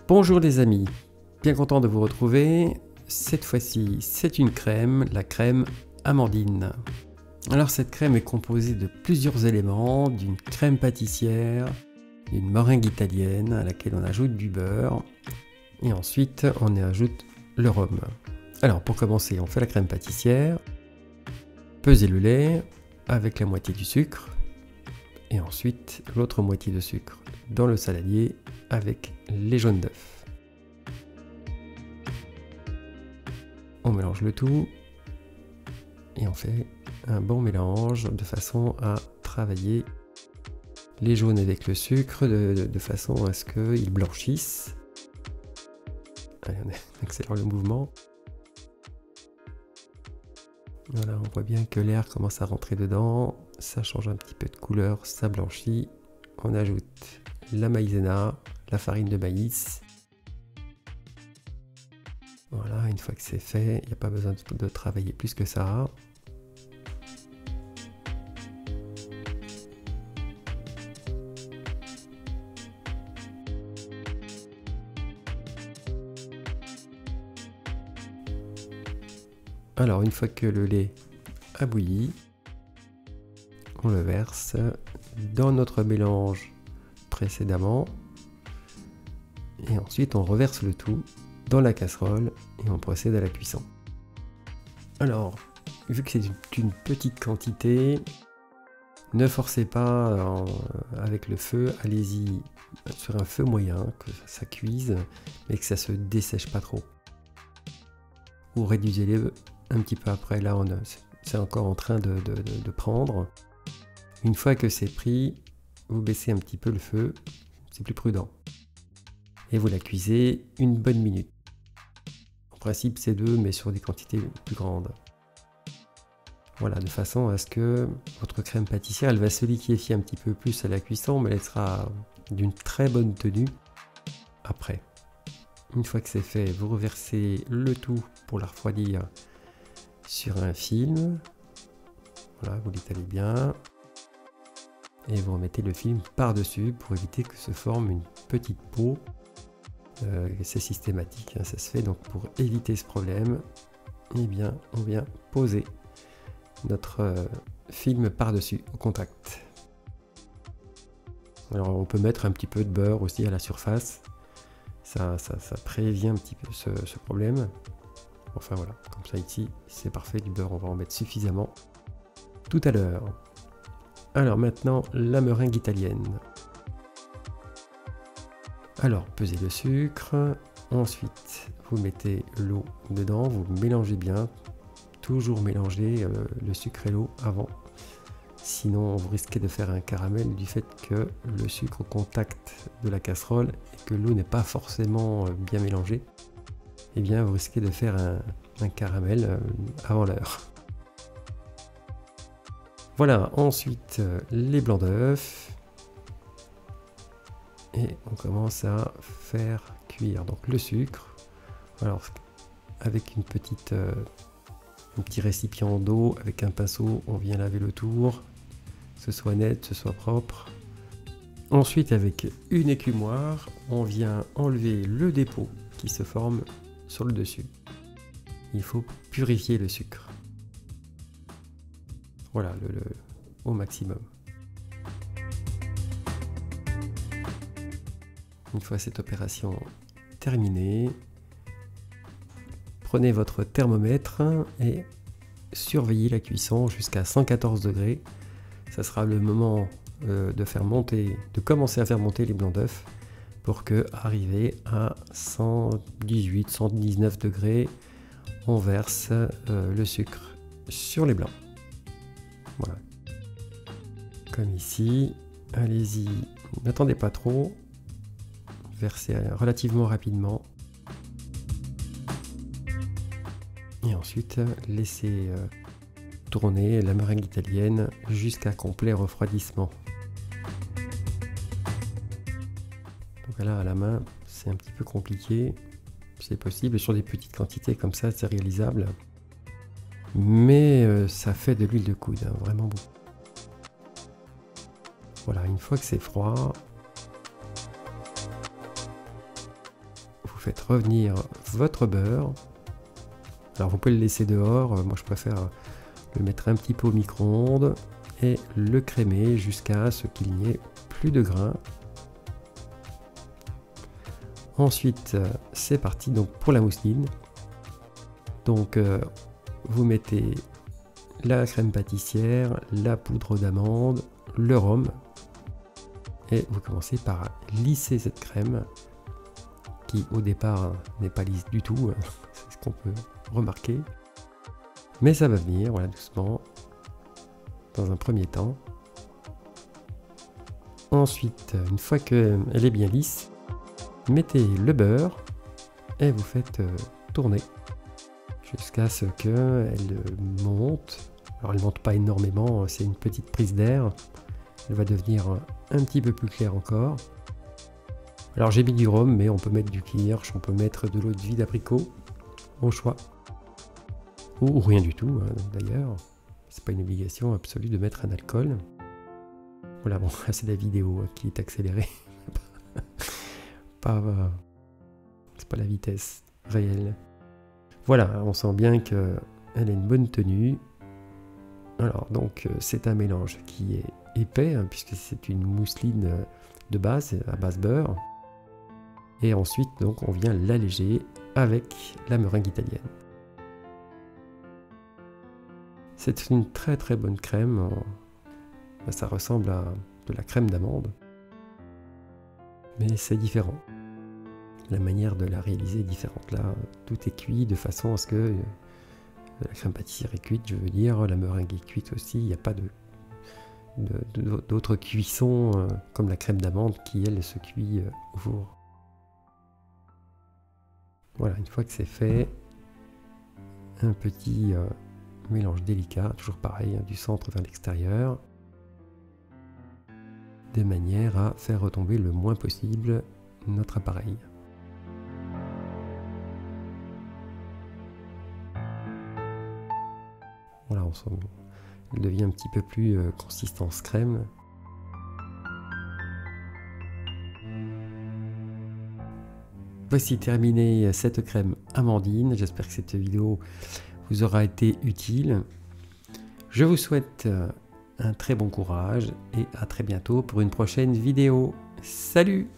Bonjour les amis, bien content de vous retrouver. Cette fois-ci, c'est une crème, la crème Amandine. Alors cette crème est composée de plusieurs éléments, d'une crème pâtissière, d'une meringue italienne à laquelle on ajoute du beurre et ensuite on y ajoute le rhum. Alors pour commencer, on fait la crème pâtissière, pesez le lait avec la moitié du sucre et ensuite l'autre moitié de sucre dans le saladier avec les jaunes d'œufs. On mélange le tout et on fait un bon mélange de façon à travailler les jaunes avec le sucre de façon à ce qu'ils blanchissent. Allez, on accélère le mouvement. Voilà, on voit bien que l'air commence à rentrer dedans, ça change un petit peu de couleur, ça blanchit. On ajoute la maïzena, la farine de maïs. Voilà, une fois que c'est fait, il n'y a pas besoin de travailler plus que ça. Alors, une fois que le lait a bouilli, on le verse dans notre mélange précédemment. Et ensuite, on reverse le tout dans la casserole et on procède à la cuisson. Alors, vu que c'est une petite quantité, ne forcez pas avec le feu, allez-y sur un feu moyen, que ça cuise, mais que ça se dessèche pas trop. Vous réduisez-les un petit peu après, là c'est encore en train de prendre. Une fois que c'est pris, vous baissez un petit peu le feu, c'est plus prudent. Et vous la cuisez une bonne minute. En principe c'est 2, mais sur des quantités plus grandes. Voilà, de façon à ce que votre crème pâtissière, elle va se liquéfier un petit peu plus à la cuisson, mais elle sera d'une très bonne tenue après. Une fois que c'est fait, vous reversez le tout pour la refroidir sur un film. Voilà, vous l'étalez bien. Et vous remettez le film par-dessus pour éviter que se forme une petite peau. C'est systématique, hein, ça se fait. Donc pour éviter ce problème, eh bien, on vient poser notre film par-dessus au contact. Alors on peut mettre un petit peu de beurre aussi à la surface. Ça prévient un petit peu ce problème. Enfin voilà, comme ça ici, c'est parfait, du beurre, on va en mettre suffisamment tout à l'heure. Alors maintenant, la meringue italienne. Alors, pesez le sucre, ensuite vous mettez l'eau dedans, vous mélangez bien, toujours mélanger le sucre et l'eau avant. Sinon, vous risquez de faire un caramel du fait que le sucre au contact de la casserole et que l'eau n'est pas forcément bien mélangée. Eh bien, vous risquez de faire un caramel avant l'heure. Voilà, ensuite les blancs d'œufs. Et on commence à faire cuire donc le sucre. Alors, avec un petit récipient d'eau, avec un pinceau, on vient laver le tour. Que ce soit net, que ce soit propre. Ensuite, avec une écumoire, on vient enlever le dépôt qui se forme sur le dessus. Il faut purifier le sucre. Voilà, au maximum. Une fois cette opération terminée, prenez votre thermomètre et surveillez la cuisson jusqu'à 114 degrés. Ça sera le moment de commencer à faire monter les blancs d'œufs pour que, arrivé à 118, 119 degrés, on verse le sucre sur les blancs. Voilà. Comme ici, allez-y, n'attendez pas trop, versez relativement rapidement. Et ensuite, laissez tourner la meringue italienne jusqu'à complet refroidissement. Donc là, à la main, c'est un petit peu compliqué. C'est possible, sur des petites quantités comme ça, c'est réalisable. Mais ça fait de l'huile de coude, hein, vraiment beaucoup. Voilà, une fois que c'est froid, faites revenir votre beurre. Alors vous pouvez le laisser dehors, moi je préfère le mettre un petit peu au micro-ondes et le crémer jusqu'à ce qu'il n'y ait plus de grains. Ensuite, c'est parti donc pour la mousseline. Donc vous mettez la crème pâtissière, la poudre d'amande, le rhum et vous commencez par lisser cette crème qui au départ n'est pas lisse du tout, c'est ce qu'on peut remarquer, mais ça va venir, voilà, doucement dans un premier temps. Ensuite, une fois qu'elle est bien lisse, mettez le beurre et vous faites tourner jusqu'à ce qu'elle monte. Alors elle ne monte pas énormément, c'est une petite prise d'air. Elle va devenir un petit peu plus claire encore. Alors j'ai mis du rhum, mais on peut mettre du kirsch, on peut mettre de l'eau de vie d'abricot, au choix. Ou rien du tout, hein, d'ailleurs. C'est pas une obligation absolue de mettre un alcool. Voilà, bon, c'est la vidéo qui est accélérée. C'est pas la vitesse réelle. Voilà, on sent bien qu'elle a une bonne tenue. Alors donc c'est un mélange qui est épais, hein, puisque c'est une mousseline de base, à base beurre. Et ensuite donc on vient l'alléger avec la meringue italienne. C'est une très très bonne crème. Ça ressemble à de la crème d'amande. Mais c'est différent. La manière de la réaliser est différente. Là, tout est cuit de façon à ce que la crème pâtissière est cuite, je veux dire, la meringue est cuite aussi. Il n'y a pas d'autres cuissons comme la crème d'amande qui, elle, se cuit au four. Voilà, une fois que c'est fait, un petit mélange délicat, toujours pareil, hein, du centre vers l'extérieur, de manière à faire retomber le moins possible notre appareil. Voilà, elle devient un petit peu plus consistance crème. Voici terminé cette crème amandine. J'espère que cette vidéo vous aura été utile. Je vous souhaite un très bon courage et à très bientôt pour une prochaine vidéo. Salut!